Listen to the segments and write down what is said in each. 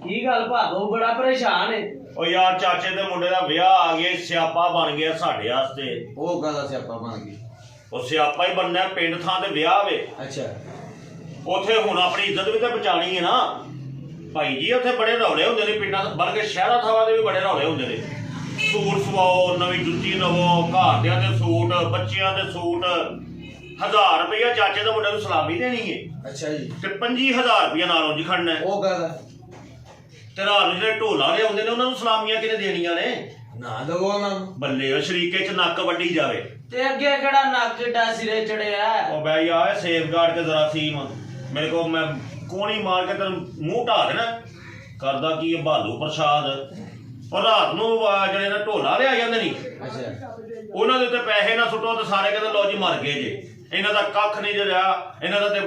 की गल भागो बड़ा परेशान है। ओ यार चाचे दे मुंडे दा ब्याह आ गया, स्यापा बन गया साडे वास्ते। ਉਹ ਕਾਹਦਾ ਸਿਆਪਾ ਬਣ ਗਈ? ओ स्यापा ही बनना, पिंड थां ते ब्याह वे। ਅੱਛਾ ਉੱਥੇ ਹੁਣ ਆਪਣੀ ਇੱਜ਼ਤ ਵੀ ਤਾਂ ਬਚਾਣੀ ਹੈ ਨਾ ਭਾਈ ਜੀ। ਉੱਥੇ ਬੜੇ ਰੌਲੇ ਹੁੰਦੇ ਨੇ ਪਿੰਡਾਂ, ਬਲਕਿ ਸ਼ਹਿਰਾਂ ਥਾਵਾਂ ਦੇ ਵੀ ਬੜੇ ਰੌਲੇ ਹੁੰਦੇ ਨੇ। ਸੂਟ ਸਵਾਓ, ਨਵੀਂ ਜੁੱਤੀ ਲਵੋ, ਘਰਦਿਆਂ ਦੇ ਸੂਟ, ਬੱਚਿਆਂ ਦੇ ਸੂਟ। 1000 ਰੁਪਇਆ ਚਾਚੇ ਦੇ ਮੁੰਡੇ ਨੂੰ ਸਲਾਮੀ ਦੇਣੀ ਹੈ ਅੱਛਾ ਜੀ। ਤੇ 25000 ਰੁਪਇਆ ਨਾਲ ਉਂਝ ਖੜਨਾ ਹੈ। ਉਹ ਕਾਹਦਾ? ਤੇ ਰਾਤ ਨੂੰ ਜਿਹੜੇ ਢੋਲਾ ਵਾਲੇ ਆਉਂਦੇ ਨੇ ਉਹਨਾਂ ਨੂੰ ਸਲਾਮੀਆਂ ਕਿਹਨੇ ਦੇਣੀਆਂ ਨੇ? ਨਾ ਦਵੋ ਉਹਨਾਂ ਨੂੰ। ਬੱਲੇ ਉਹ ਸ਼ਰੀਕੇ 'ਚ ਨੱਕ ਵੱਢੀ ਜਾਵੇ ते अगे केड़ा नक एडा सिरे चढ़िया है। ओ भाई यार सेफ गार्ड के जरासीम मेरे को, मैं कोनी मार के तेन मूंह ढा देना। करदा की ये भालू प्रसाद और रात ਨੂੰ ਜਿਹੜੇ ਨਾ ਢੋਲਾ ਲਿਆ ਜਾਂਦੇ ਨਹੀਂ, ਅੱਛਾ ਉਹਨਾਂ ਦੇ ਉੱਤੇ ਪੈਸੇ ਨਾ ਸੁੱਟੋ ਤੇ ਸਾਰੇ ਕਹਿੰਦੇ ਲੋ ਜੀ ਮਰ ਗਏ ਜੇ। ਇਹਨਾਂ ਦਾ ਕੱਖ ਨਹੀਂ ਜੇ ਰਿਹਾ, ਇਹਨਾਂ ਦਾ ਤੇ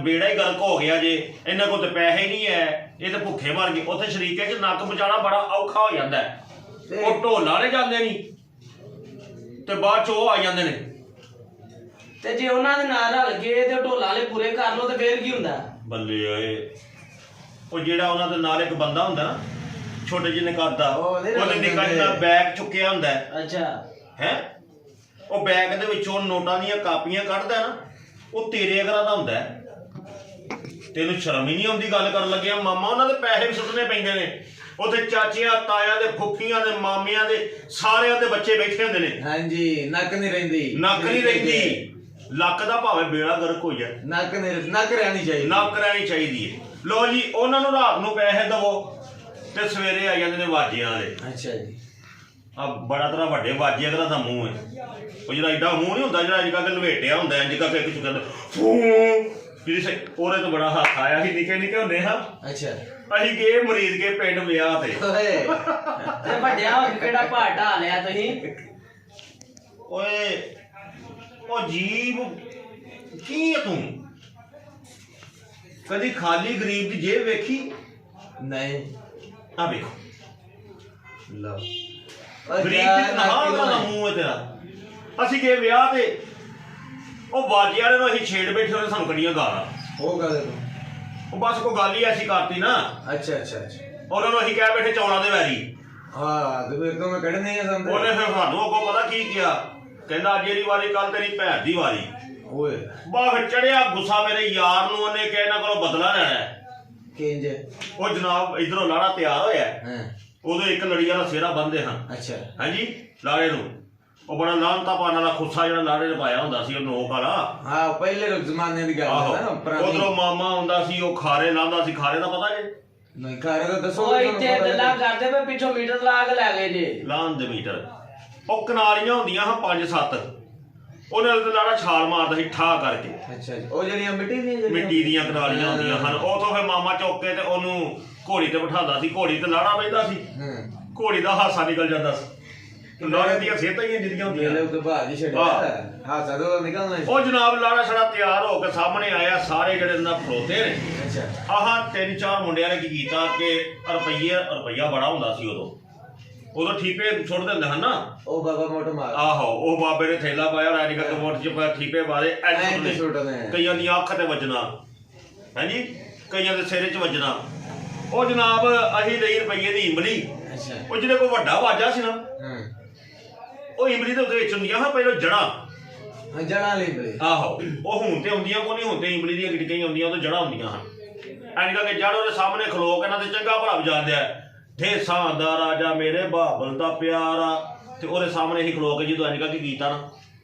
ਬੇੜਾ ਹੀ ਗਰਕ ਹੋ ਗਿਆ ਜੇ। ਇਹਨਾਂ ਕੋਲ ਤੇ ਪੈਸੇ ਹੀ ਨਹੀਂ ਹੈ, ਇਹ ਤੇ ਭੁੱਖੇ ਮਰ ਗਏ। ਉੱਥੇ ਸ਼ਰੀਕੇ 'ਚ ਨੱਕ ਬਚਾਉਣਾ ਬੜਾ ਔਖਾ ਹੋ ਜਾਂਦਾ ਹੈ। ਉਹ ਢੋਲਾ ਵਾਲੇ ਜਾਂਦੇ ਨਹੀਂ ਤੇ ਬਾਅਦ 'ਚ ਉਹ ਆ ਜਾਂਦੇ ਨੇ। ਤੇ ਜੇ ਉਹਨਾਂ ਦੇ ਨਾਲ ਰਲ ਗਏ ਤੇ ਢੋਲਾ ਵਾਲੇ ਪੂਰੇ ਕਰ ਲੋ ਤੇ ਫੇਰ ਕੀ ਹੁੰਦਾ? ਬੱਲੇ ਓਏ, ਉਹ ਜਿਹੜਾ ਉਹਨਾਂ ਦੇ ਨਾਲ ਇੱਕ ਬੰਦਾ ਹੁੰਦਾ ਨਾ ਛੋਟੇ ਜਿਹੇ ਕਰਦਾ, ਉਹਨੇ ਨਿੱਕਾ ਜਿਹਾ ਬੈਗ ਚੁੱਕਿਆ ਹੁੰਦਾ ਅੱਛਾ ਹੈ। ਉਹ ਬੈਗ ਦੇ ਵਿੱਚੋਂ ਨੋਟਾਂ ਦੀਆਂ ਕਾਪੀਆਂ ਕੱਢਦਾ ਨਾ, ਉਹ ਤੇਰੇ ਅਗਰਾਂ ਦਾ ਹੁੰਦਾ। ਤੈਨੂੰ ਸ਼ਰਮ ਹੀ ਨਹੀਂ ਆਉਂਦੀ ਗੱਲ ਕਰਨ ਲੱਗਿਆ? ਮਾਮਾ ਉਹਨਾਂ ਦੇ ਪੈਸੇ ਵੀ ਸੁੱਟਣੇ ਪੈਂਦੇ ਨੇ। ਉੱਥੇ ਚਾਚਿਆਂ ਤਾਇਆਂ ਦੇ ਫੁੱਫੀਆਂ ਦੇ ਮਾਮਿਆਂ ਦੇ ਸਾਰਿਆਂ ਦੇ ਬੱਚੇ ਬੈਠੇ ਹੁੰਦੇ ਨੇ। ਹਾਂਜੀ ਨੱਕ ਨਹੀਂ ਰਹਿੰਦੀ, ਨੱਕ ਨਹੀਂ ਰਹਿੰਦੀ। ਲੱਕ ਦਾ ਭਾਵੇਂ ਬੇੜਾ ਗਰਕ ਹੋ ਜਾਏ, ਨੱਕ ਰਹਿਣੀ ਚਾਹੀਦੀ। ਨੱਕ ਰਹਿਣੀ ਚਾਹੀਦੀ ਹੈ। ਲੋ ਜੀ ਉਹਨਾਂ ਨੂੰ ਰਾਤ ਨੂੰ ਪੈਸੇ ਦਵੋ ਤੇ ਸਵੇਰੇ ਆ ਜਾਂਦੇ ਨੇ ਵਾਜਿਆਂ ਵਾਲੇ। ਅੱਛਾ ਜੀ। ਆ ਬੜਾ ਤਰ੍ਹਾਂ ਵੱਡੇ ਵਾਜੇ ਅਗਰਾਂ ਦਾ ਮੂੰਹ ਹੈ। ਉਹ ਜਿਹੜਾ ਏਡਾ ਮੂੰਹ ਨਹੀਂ ਹੁੰਦਾ ਜਿਹੜਾ ਅੱਜ ਕੱਲ੍ਹ ਲਵੇਟਿਆ ਹੁੰਦਾ, ਇੰਜ ਕਰਕੇ ਇੱਕ ਚੁੱਕਦਾ ਜਿਹੜੀ ਉਹਦੇ ਤੋਂ ਬੜਾ ਹੱਥ ਆਇਆ ਸੀ। ਨਿੱਕੇ ਨਿੱਕੇ ਹੁੰਦੇ ਹਾਂ ਅੱਛਾ ਅਸੀਂ ਗਏ ਮਰੀਜ਼ ਕੇ ਪਿੰਡ ਵਿਆਹ ਤੇ। ਤੇ ਵੱਡਿਆ ਹੋ ਕੇ ਕਿਹੜਾ ਭਾਰ ਢਾ ਲਿਆ ਤੁਸੀਂ? ਓਏ ਉਹ ਜੀਬ ਕੀ ਹੈ ਤੂੰ? ਕਦੀ ਖਾਲੀ ਗਰੀਬ ਦੀ ਜੇਬ ਵੇਖੀ? ਨਹੀਂ। ਆ ਵੇਖੋ ਲਓ ਗਰੀਬ ਦੀ ਤਨਖਾਹ ਦਾ ਮੂੰਹ ਹੈ ਤੇਰਾ। ਅਸੀਂ ਗਏ ਵਿਆਹ ਤੇ, ਉਹ ਬਾਜੀ ਵਾਲੇ ਨੂੰ ਅਸੀਂ ਛੇੜ ਬੈਠੇ, ਉਹਨੇ ਸਾਨੂੰ ਕੱਢੀਆਂ ਗਾਲਾਂ। ਉਹ ਕਾਹਦੇ ਤੋਂ? ਉਹ ਬਸ ਕੋਈ ਗੱਲ ਹੀ ਐਸੀ ਕਰਤੀ ਨਾ। ਅੱਛਾ ਅੱਛਾ ਅੱਛਾ। ਉਹਨਾਂ ਨੂੰ ਅਸੀਂ ਕਹਿ ਬੈਠੇ ਚੌਲਾਂ ਦੇ ਵੈਰੀ। ਹਾਂ ਤੇ ਫਿਰ ਤਾਂ ਮੈਂ ਕੱਢਣੇ ਆ ਸੰਦੇ। ਉਹਨੇ ਫਿਰ ਸਾਨੂੰ ਅੱਗੋਂ ਪਤਾ ਕੀ ਕਿਹਾ, ਕਹਿੰਦਾ ਅੱਜ ਇਹਦੀ ਵਾਰੀ, ਕੱਲ ਤੇਰੀ ਭੈਣ ਦੀ ਵਾਰੀ। ਓਏ ਬਾ ਫਿਰ ਚੜਿਆ ਗੁੱਸਾ ਮੇਰੇ ਯਾਰ ਨੂੰ। ਉਹਨੇ ਕਿਹਾ ਇਹਨਾਂ ਕੋਲੋਂ ਬਦਲਾ ਲੈਣਾ। ਕਿੰਜ? ਉਹ ਜਨਾਬ ਇਧਰੋਂ ਲਾੜਾ ਤਿਆਰ ਹੋਇਆ, ਹਾਂ ਉਹਦੇ ਇੱਕ ਲੜੀ ਵਾਲਾ ਸਿਹਰਾ ਬੰਨ੍ਹਦੇ ਹਨ। ਅੱਛਾ ਹਾਂਜੀ ਲਾੜੇ ਨੂੰ ਉਹ ਬੜਾ ਲਾਂਤਾ ਪਾਣ ਵਾਲਾ ਖੁੱਸਾ ਜਿਹੜਾ ਲਾੜੇ ਨੇ ਪਾਇਆ ਹੁੰਦਾ ਸੀ, ਉਹ ਨੋਕ ਵਾਲਾ। ਹਾਂ ਪਹਿਲੇ ਜ਼ਮਾਨੇ ਦੀ ਗੱਲ ਹੈ ਨਾ ਪੁਰਾਣੀ। ਉਧਰੋਂ ਮਾਮਾ ਹੁੰਦਾ ਸੀ, ਉਹ ਖਾਰੇ ਲਾਉਂਦਾ ਸੀ। ਖਾਰੇ ਦਾ ਪਤਾ ਜੇ? ਨਹੀਂ ਖਾਰੇ ਦਾ ਦੱਸੋ। ਉਹ ਇੱਥੇ ਗੱਲਾਂ ਕਰਦੇ ਪਏ, ਪਿੱਛੋਂ ਮੀਟਰ ਲਾ ਕੇ ਲੈ ਗਏ ਜੇ। ਲਾਉਣ ਦੇ ਮੀਟਰ ਉਹ ਕਨਾਲੀਆਂ ਹੁੰਦੀਆਂ ਹਾਂ 5-7, ਉਹਨੇ ਤੇ ਲਾੜਾ ਛਾਲ ਮਾਰਦਾ ਸੀ ਠਾ ਕਰਕੇ। ਅੱਛਾ ਜੀ। ਉਹ ਜਿਹੜੀਆਂ ਮਿੱਟੀ ਦੀਆਂ ਮਿੱਟੀ ਦੀਆਂ ਕਨਾਲੀਆਂ ਹੁੰਦੀਆਂ ਹਨ। ਉਥੋਂ ਫਿਰ ਮਾਮਾ ਚੁੱਕ ਕੇ ਤੇ ਉਹਨੂੰ ਘੋੜੀ ਤੇ ਬਿਠਾਉਂਦਾ ਸੀ। ਘੋੜੀ ਤੇ ਲਾੜਾ ਬਹਿੰਦਾ ਸੀ, ਘੋੜੀ ਦਾ ਹਾਸਾ ਨਿਕਲ ਜਾਂਦਾ ਸੀ। ਲਾੜੇ ਦੀਆਂ ਸਿਹਤਾਂ ਹੀ ਜਿੱਦੀਆਂ ਹੁੰਦੀਆਂ। ਹਾਸਾ ਤਾਂ ਨਿਕਲਣਾ। ਉਹ ਜਨਾਬ ਲਾੜਾ ਛੜਾ ਤਿਆਰ ਹੋ ਕੇ ਸਾਹਮਣੇ ਆਇਆ, ਸਾਰੇ ਜਿਹੜੇ ਇਹਨਾਂ ਖਲੋਤੇ ਨੇ। ਅੱਛਾ ਆਹ 3-4 ਮੁੰਡਿਆਂ ਨੇ ਕੀ ਕੀਤਾ ਕਿ ਰੁਪਈਆ ਬੜਾ ਹੁੰਦਾ ਸੀ ਉਦੋਂ ਠੀਪੇ ਸੁੱਟ ਦਿੰਦੇ ਹਨ ਨਾ। ਉਹ ਬਾਬਾ ਮੋਟੋ ਮਾਰ। ਆਹੋ ਉਹ ਬਾਬੇ ਨੇ ਥੈਲਾ ਪਾਇਆ ਔਰ ਐਨਕ ਤੇ ਮੋਟ ਚ ਠੀਪੇ ਬਾਰੇ ਕਈਆਂ ਦੀ ਅੱਖ ਤੇ ਵੱਜਣਾ, ਹਾਂਜੀ ਕਈਆਂ ਦੇ ਸਿਰੇ 'ਚ ਵੱਜਣਾ। ਉਹ ਜਨਾਬ ਅਸੀਂ ਲਈ ਰੁਪਈਏ ਦੀ ਇਮਲੀ। ਉਹ ਜਿਹੜੇ ਕੋਈ ਵੱਡਾ ਵਾਜਾ ਸੀ ਨਾ, ਉਹ ਇਮਲੀ ਦੇ ਉੱਤੇ ਵਿੱਚ ਹੁੰਦੀਆਂ ਹਾਂ ਪਹਿਲਾਂ ਜੜ੍ਹਾਂ ਲਈ। ਆਹੋ ਉਹ ਹੁਣ ਤੇ ਹੁੰਦੀਆਂ ਕੋਈ ਨਹੀਂ, ਹੁਣ ਤੇ ਇਮਲੀ ਦੀਆਂ ਗਿਟਕਾਂ ਹੀ ਹੁੰਦੀਆਂ, ਉਹਦੇ ਜੜ੍ਹਾਂ ਹੁੰਦੀਆਂ ਹਨ। ਐਨਕਾਂ ਕੇ ਜੜ ਉਹਦੇ ਸਾਹਮਣੇ ਖਲੋ ਕੇ ਇਹਨਾਂ ਦੇ ਚੰਗਾ ਭਲਾ ਵਜਾਉਂਦੇ ਆ, ਠੇਸਾਂ ਦਾ ਰਾਜਾ ਮੇਰੇ ਬਾਬਲ ਦਾ ਪਿਆਰਾ। ਤੇ ਉਹਦੇ ਸਾਹਮਣੇ ਹੀ ਖਲੋ ਕੇ ਜਦੋਂ ਐਨਕਾਂ ਕੀ ਕੀਤਾ ਨਾ,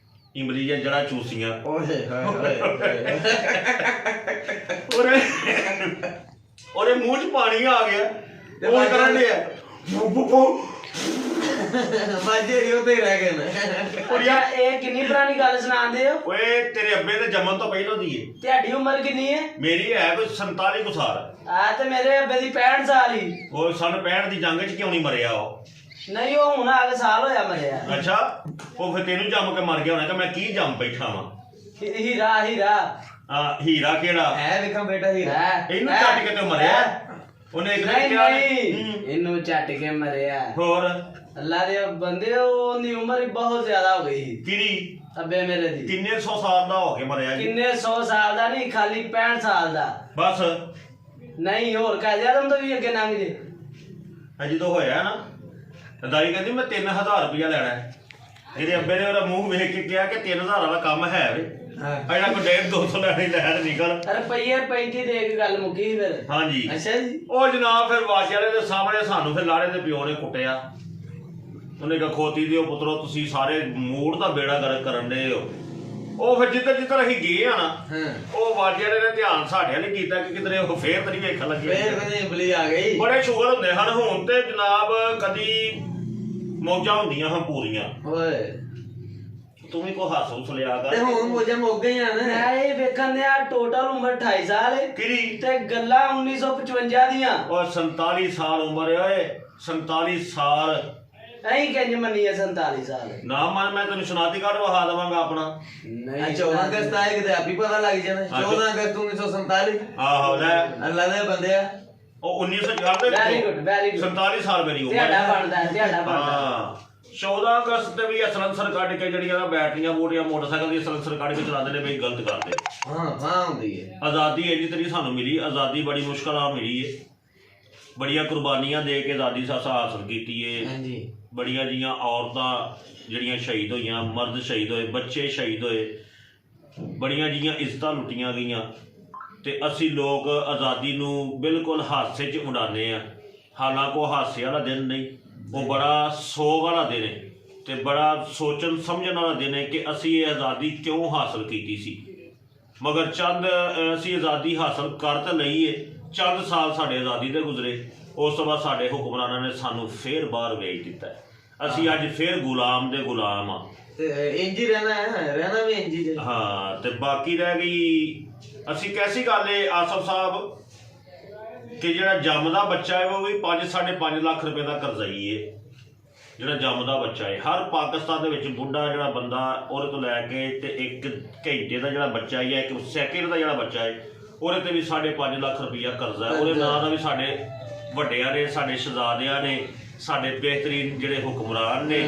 ਇਮਲੀ ਦੀਆਂ ਜੜ੍ਹਾਂ ਚੂਸੀਆਂ। ਉਹਦੇ ਮੂੰਹ 'ਚ ਪਾਣੀ ਆ ਗਿਆ। ਉਹ ਕਰਨ ਡਿਆ ਬਾਜੇ ਰਿਓ ਤੇ ਰਹਿ ਗਏ ਨੇ। ਯਾਰ ਇਹ ਕਿੰਨੀ ਪੁਰਾਣੀ ਗੱਲ ਸੁਣਾਉਂਦੇ ਹੋ? ਓਏ ਤੇਰੇ ਅੱਬੇ ਦੇ ਜੰਮਣ ਤੋਂ ਪਹਿਲਾਂ ਦੀ ਏ। ਤੁਹਾਡੀ ਉਮਰ ਕਿੰਨੀ ਹੈ? ਮੇਰੀ ਹੈ ਕੋਈ 47 ਕੁ ਸਾਲ। ਆ ਤੇ ਮੇਰੇ ਅੱਬੇ ਦੀ 65 ਸਾਲ ਹੀ। ਉਹ ਸਨ 65 ਦੀ ਜੰਗ 'ਚ ਕਿਉਂ ਨਹੀਂ ਮਰਿਆ ਉਹ? ਨਹੀਂ ਉਹ ਹੁਣ ਆ ਕੇ ਸਾਲ ਹੋਇਆ ਮਰਿਆ। ਅੱਛਾ ਉਹ ਫਿਰ ਤੈਨੂੰ ਜੰਮ ਕੇ ਮਰ ਗਿਆ ਹੋਣਾ ਕਿ ਮੈਂ ਕੀ ਜੰਮ ਬੈਠਾ ਵਾਂ। ਹੀਰਾ ਹੀਰਾ ਕਿਹੜਾ ਹੈ? ਵੇਖਾਂ ਬੇਟਾ ਹੀਰਾ ਇਹਨੂੰ ਚੱਟ ਕੇ ਤੇ ਮਰਿਆ ਉਹਨੇ। ਇੱਕ ਦਿਨ ਕਿਹਾ ਇਹਨੂੰ ਚੱਟ ਕੇ ਮਰਿਆ। ਹੋਰ ਅੱਲਾ ਦੇ ਬੰਦੇ, ਉਹਦੀ ਉਮਰ ਹੀ ਬਹੁਤ ਜ਼ਿਆਦਾ ਹੋ ਗਈ। ਕਿਹੜੀ? ਅੱਬੇ ਮੇਰੇ ਦੀ। ਕਿੰਨੇ 100 ਸਾਲ ਦਾ ਹੋ ਕੇ ਮਰਿਆ ਜੀ? ਕਿੰਨੇ 100 ਸਾਲ ਦਾ ਨਹੀਂ, ਖਾਲੀ 65 ਸਾਲ ਦਾ। ਬਸ ਨਹੀਂ ਹੋਰ ਕਹਿ ਦਿਆ ਤੁਮ ਤਾਂ ਵੀ ਅੱਗੇ ਲੰਘ ਜੇ ਜਦੋਂ ਹੋਇਆ ਨਾ ਤੇ ਦਾਈ ਕਹਿੰਦੀ ਮੈਂ 3000 ਰੁਪਇਆ ਲੈਣਾ ਹੈ। ਇਹਦੇ ਅੱਬੇ ਨੇ ਉਹਦਾ ਮੂੰਹ ਵੇਖ ਕੇ ਕਿਹਾ ਕਿ 3000 ਵਾਲਾ ਕੰਮ ਹੈ ਵੇ ਅਜਾ ਕੋਈ 150-200 ਲੈਣੀ ਲੈ ਤੇ ਨਿਕਲ। ਰੁਪਈਏ 35 ਦੇ ਕੇ ਗੱਲ ਮੁੱਕੀ ਫਿਰ। ਹਾਂਜੀ ਅੱਛਾ ਜੀ। ਉਹ ਜਨਾਬ ਫਿਰ ਵਾਜੇ ਵਾਲੇ ਦੇ ਸਾਹਮਣੇ ਸਾਨੂੰ ਫਿਰ ਲਾੜੇ ਦੇ ਪਿਓ ਨੇ ਕੁੱਟਿਆ। ਉਹਨੇ ਕਿਹਾ ਖੋਤੀ ਦਿਓ ਪੁੱਤਰੋ ਤੁਸੀਂ ਸਾਰੇ ਮੂਡ ਦਾ ਬੇੜਾ ਗਰਕ ਕਰਨ ਦੇ ਹੋ। ਉਹ ਫਿਰ ਜਿੱਧਰ ਅਸੀਂ ਗਏ ਆ ਨਾ ਉਹ ਵਾਜੇ ਵਾਲੇ ਨੇ ਧਿਆਨ ਸਾਡੇ ਵੱਲ ਕੀਤਾ ਕਿ ਕਿਧਰੇ ਉਹ ਫੇਰ ਤਾਂ ਨਹੀਂ ਵੇਖਣ ਲੱਗੇ। ਫੇਰ ਕਹਿੰਦੇ ਇੰਬਲੀ ਆ ਗਈ। ਬੜੇ ਸ਼ੁਗਰ ਹੁੰਦੇ ਹਨ ਹੁਣ ਤੇ ਜਨਾਬ ਕਦੀ ਮੌਜਾਂ ਹੁੰਦੀਆਂ ਹਨ ਪੂਰੀਆਂ। ਓਏ ਤੂੰ ਵੀ ਕੋ ਹੱਸ ਹੁਸ ਲਿਆ ਕਰ ਤੇ ਹੁਣ ਮੋਜਾਂ ਮੁੱਕ ਗਈਆਂ ਨੇ। ਮੈਂ ਇਹ ਵੇਖਣ ਦਿਆ ਟੋਟਲ ਉਮਰ 28 ਸਾਲ ਹੈ ਕਿਹੜੀ ਤੇ ਗੱਲਾਂ 1955 ਦੀਆਂ। ਉਹ 47 ਸਾਲ ਉਮਰ ਓਏ 47 ਸਾਲ ਐਂ ਕਿੰਜ ਮੰਨੀ ਹੈ 47 ਸਾਲ ਨਾ ਮਨ ਮੈਂ ਤੈਨੂੰ ਸ਼ਨਾਤੀ ਕਾਰਡ ਵਹਾ ਦੇਵਾਂਗਾ ਆਪਣਾ। ਨਹੀਂ 14 ਅਗਸਤ ਆਏ ਕਿਤੇ ਆਪੀ ਪਤਾ ਲੱਗ ਜਾਣਾ। 14 ਅਗਸਤ 1947 ਆਹੋ ਲੈ ਅੱਲਾ ਦੇ ਬੰਦੇ ਆ। ਉਹ 1904 ਦੇ ਵੈਰੀ ਗੁੱਡ ਵੈਰੀ ਗੁੱਡ। 47 ਸਾਲ ਮੇਰੀ ਉਮਰ ਤੁਹਾਡਾ ਬਣਦਾ ਤੁਹਾਡਾ ਬਣਦਾ। ਹਾਂ 14 ਅਗਸਤ ਤੇ ਵੀ ਸਲੈਂਸਰ ਕੱਢ ਕੇ ਜਿਹੜੀਆਂ ਨਾ ਬੈਟਰੀਆਂ ਬੋਟੀਆਂ ਮੋਟਰਸਾਈਕਲ ਦੀ ਸਲੈਂਸਰ ਕੱਢ ਕੇ ਚਲਾਉਂਦੇ ਨੇ ਬਈ ਗਲਤ ਕਰਦੇ। ਹਾਂ ਹੁੰਦੀ ਹੈ। ਆਜ਼ਾਦੀ ਇੰਨੀ ਤਰੀ ਸਾਨੂੰ ਮਿਲੀ। ਆਜ਼ਾਦੀ ਬੜੀ ਮੁਸ਼ਕਲ ਨਾਲ ਮਿਲੀ ਏ। ਬੜੀਆਂ ਕੁਰਬਾਨੀਆਂ ਦੇ ਕੇ ਆਜ਼ਾਦੀ ਹਾਸਲ ਕੀਤੀ ਏ। ਹਾਂਜੀ ਬੜੀਆਂ ਜੀਆਂ ਔਰਤਾਂ ਜਿਹੜੀਆਂ ਸ਼ਹੀਦ ਹੋਈਆਂ, ਮਰਦ ਸ਼ਹੀਦ ਹੋਏ, ਬੱਚੇ ਸ਼ਹੀਦ ਹੋਏ, ਬੜੀਆਂ ਜੀਆਂ ਇੱਜ਼ਤਾਂ ਲੁੱਟੀਆਂ ਗਈਆਂ ਤੇ ਅਸੀਂ ਲੋਕ ਆਜ਼ਾਦੀ ਨੂੰ ਬਿਲਕੁਲ ਹਾਸੇ 'ਚ ਉਡਾਉਂਦੇ ਆ। ਹਾਲਾਂਕਿ ਉਹ ਹਾਸੇ ਵਾਲਾ ਦਿਨ ਨਹੀਂ, ਉਹ ਬੜਾ ਸੋਗ ਵਾਲਾ ਦਿਨ ਹੈ ਤੇ ਬੜਾ ਸੋਚਣ ਸਮਝਣ ਵਾਲਾ ਦਿਨ ਹੈ ਕਿ ਅਸੀਂ ਇਹ ਆਜ਼ਾਦੀ ਕਿਉਂ ਹਾਸਲ ਕੀਤੀ ਸੀ। ਮਗਰ ਚੰਦ ਅਸੀਂ ਆਜ਼ਾਦੀ ਹਾਸਲ ਕਰ ਤਾਂ ਲਈਏ, ਚੰਦ ਸਾਲ ਸਾਡੇ ਆਜ਼ਾਦੀ ਦੇ ਗੁਜ਼ਰੇ। ਉਸ ਤੋਂ ਬਾਅਦ ਸਾਡੇ ਹੁਕਮਰਾਨਾਂ ਨੇ ਸਾਨੂੰ ਫੇਰ ਬਾਹਰ ਵੇਚ ਦਿੱਤਾ। ਅਸੀਂ ਅੱਜ ਫੇਰ ਗੁਲਾਮ ਦੇ ਗੁਲਾਮ ਆ ਤੇ ਇੰਜ ਹੀ ਰਹਿਣਾ ਵੀ ਇੰਜ ਹੀ। ਹਾਂ ਤੇ ਬਾਕੀ ਰਹਿ ਗਈ ਅਸੀਂ ਕੈਸੀ ਗੱਲ ਏ ਆਸਫ ਸਾਹਿਬ ਕਿ ਜਿਹੜਾ ਜੰਮਦਾ ਬੱਚਾ ਹੈ ਉਹ ਵੀ 5-5.5 ਲੱਖ ਰੁਪਏ ਦਾ ਕਰਜ਼ਾਈ ਏ। ਜਿਹੜਾ ਜੰਮਦਾ ਬੱਚਾ ਹੈ ਹਰ ਪਾਕਿਸਤਾਨ ਦੇ ਵਿੱਚ ਬੁੱਢਾ ਜਿਹੜਾ ਬੰਦਾ ਉਹਦੇ ਤੋਂ ਲੈ ਕੇ ਤੇ 1 ਘੰਟੇ ਦਾ ਜਿਹੜਾ ਬੱਚਾ ਹੈ 1 ਸੈਕਿੰਡ ਦਾ ਜਿਹੜਾ ਬੱਚਾ ਹੈ ਉਹਦੇ ਤੇ ਵੀ 5.5 ਲੱਖ ਰੁਪਈਆ ਕਰਜ਼ਾ ਹੈ। ਉਹਦੇ ਨਾਂ ਦਾ ਵੀ ਸਾਡੇ ਵੱਡਿਆਂ ਨੇ, ਸਾਡੇ ਸ਼ਹਜ਼ਾਦਿਆਂ ਨੇ, ਸਾਡੇ ਬਿਹਤਰੀਨ ਜਿਹੜੇ ਹੁਕਮਰਾਨ ਨੇ,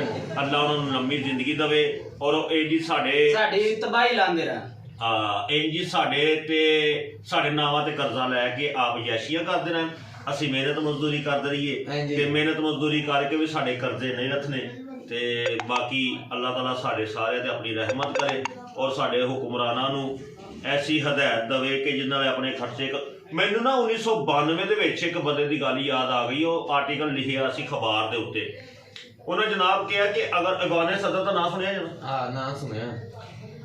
ਅੱਲਾ ਉਹਨਾਂ ਨੂੰ ਲੰਮੀ ਜ਼ਿੰਦਗੀ ਦੇਵੇ ਔਰ ਇਹ ਜੀ ਸਾਡੀ ਤਬਾਹੀ ਲਾਉਂਦੇ ਰਹਿ। ਇੰਜ ਜੀ ਸਾਡੇ ਨਾਵਾਂ ਤੇ ਕਰਜ਼ਾ ਲੈ ਕੇ ਆਪ ਯਾਸ਼ੀਆਂ ਕਰਦੇ ਰਹਿਣ। ਅਸੀਂ ਮਿਹਨਤ ਮਜ਼ਦੂਰੀ ਕਰਦੇ ਰਹੀਏ ਤੇ ਮਿਹਨਤ ਮਜ਼ਦੂਰੀ ਕਰਕੇ ਵੀ ਸਾਡੇ ਕਰਜ਼ੇ ਨਹੀਂ ਰੱਖਣੇ। ਤੇ ਬਾਕੀ ਅੱਲਾਹ ਤਾਲਾ ਸਾਡੇ ਸਾਰਿਆਂ ਤੇ ਆਪਣੀ ਰਹਿਮਤ ਕਰੇ ਔਰ ਸਾਡੇ ਹੁਕਮਰਾਨਾਂ ਨੂੰ ਐਸੀ ਹਦਾਇਤ ਦੇਵੇ ਕਿ ਜਿਨ੍ਹਾਂ ਨੇ ਆਪਣੇ ਖਰਚੇ। ਮੈਨੂੰ ਨਾ 1992 ਦੇ ਵਿੱਚ ਇੱਕ ਬੰਦੇ ਦੀ ਗੱਲ ਯਾਦ ਆ ਗਈ। ਉਹ ਆਰਟੀਕਲ ਲਿਖਿਆ ਸੀ ਅਖਬਾਰ ਦੇ ਉੱਤੇ। ਉਹਨੇ ਜਨਾਬ ਕਿਹਾ ਕਿ ਅਗਰ ਇਵਾਨੇ ਸਦਰ ਦਾ ਨਾਂ ਸੁਣਿਆ ਜਾਣਾ? ਨਾਂ ਸੁਣਿਆ।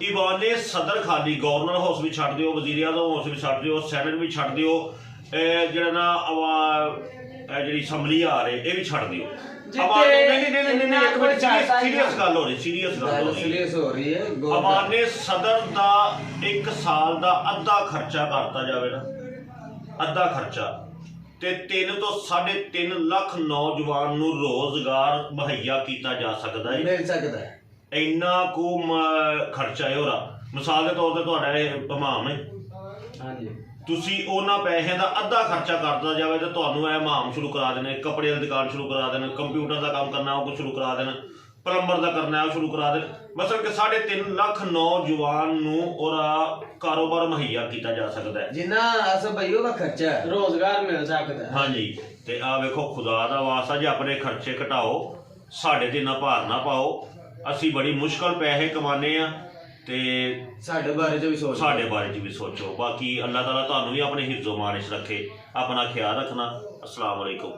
ਇਵਾਨੇ ਸਦਰ ਖਾਲੀ ਗਵਰਨਰ ਹਾਊਸ ਵੀ ਛੱਡ ਦਿਓ, ਵਜ਼ੀਰ ਆਜ਼ਮ ਹਾਊਸ ਵੀ ਛੱਡ ਦਿਓ, ਸੈਨੇਟ ਵੀ ਛੱਡ ਦਿਓ, ਜਿਹੜਾ ਨਾ ਜਿਹੜੀ ਅਸੈਂਬਲੀ ਆ ਰਹੀ ਇਹ ਵੀ ਛੱਡ ਦਿਓ। ਸੀਰੀਅਸ ਗੱਲ ਹੋ ਰਹੀ ਹੈ। ਇਵਾਨੇ ਸਦਰ ਦਾ 1 ਸਾਲ ਦਾ ਅੱਧਾ ਖਰਚਾ ਕਰਤਾ ਜਾਵੇ ਨਾ, ਅੱਧਾ ਖਰਚਾ ਤੇ 3 ਤੋਂ 3.5 ਲੱਖ ਨੌਜਵਾਨ ਨੂੰ ਰੋਜ਼ਗਾਰ ਮੁਹੱਈਆ ਕੀਤਾ ਜਾ ਸਕਦਾ ਹੈ। ਮਿਲ ਸਕਦਾ ਹੈ। ਇੰਨਾ ਕੁ ਖਰਚਾ ਹੈ ਉਹਦਾ। ਮਿਸਾਲ ਦੇ ਤੌਰ ਤੇ ਤੁਹਾਡਾ ਇਹ ਇਮਾਮ ਹੈ, ਹਾਂਜੀ, ਤੁਸੀਂ ਉਹਨਾਂ ਪੈਸਿਆਂ ਦਾ ਅੱਧਾ ਖਰਚਾ ਕਰਦਾ ਜਾਵੇ ਤੇ ਤੁਹਾਨੂੰ ਇਹ ਇਮਾਮ ਸ਼ੁਰੂ ਕਰਾ ਦੇਣੇ, ਕੱਪੜੇ ਦੀ ਦੁਕਾਨ ਸ਼ੁਰੂ ਕਰਾ ਦੇਣ, ਕੰਪਿਊਟਰ ਦਾ ਕੰਮ ਕਰਨਾ ਉਹ ਸ਼ੁਰੂ ਕਰਾ ਦੇਣ, ਪਲੰਬਰ ਦਾ ਕਰਨਾ ਉਹ ਸ਼ੁਰੂ ਕਰਾ ਦੇਣ। ਮਤਲਬ ਕਿ 3.5 ਲੱਖ ਨੌਜਵਾਨ ਨੂੰ ਉਹਦਾ ਕਾਰੋਬਾਰ ਮੁਹੱਈਆ ਕੀਤਾ ਜਾ ਸਕਦਾ ਹੈ। ਜਿੰਨਾ ਅਸਲ ਭਾਈ ਉਹਦਾ ਖਰਚਾ ਹੈ ਰੋਜ਼ਗਾਰ ਮਿਲ ਸਕਦਾ ਹੈ। ਹਾਂਜੀ ਤੇ ਆ ਵੇਖੋ ਖੁਦਾ ਦਾ ਵਾਸਤਾ ਜੇ ਆਪਣੇ ਖਰਚੇ ਘਟਾਓ, ਸਾਡੇ ਤੇ ਨਾ ਭਾਰ ਨਾ ਪਾਓ। ਅਸੀਂ ਬੜੀ ਮੁਸ਼ਕਲ ਪੈਸੇ ਕਮਾਉਂਦੇ ਆ ਤੇ ਸਾਡੇ ਬਾਰੇ ਚ ਵੀ ਸੋਚੋ। ਬਾਕੀ ਅੱਲਾਹ ਤਾਲਾ ਤੁਹਾਨੂੰ ਵੀ ਆਪਣੇ ਹਿਫਜ਼ੋ ਮਾਨਿਸ਼ ਰੱਖੇ। ਆਪਣਾ ਖਿਆਲ ਰੱਖਣਾ। अस्सलाम वालेकुम।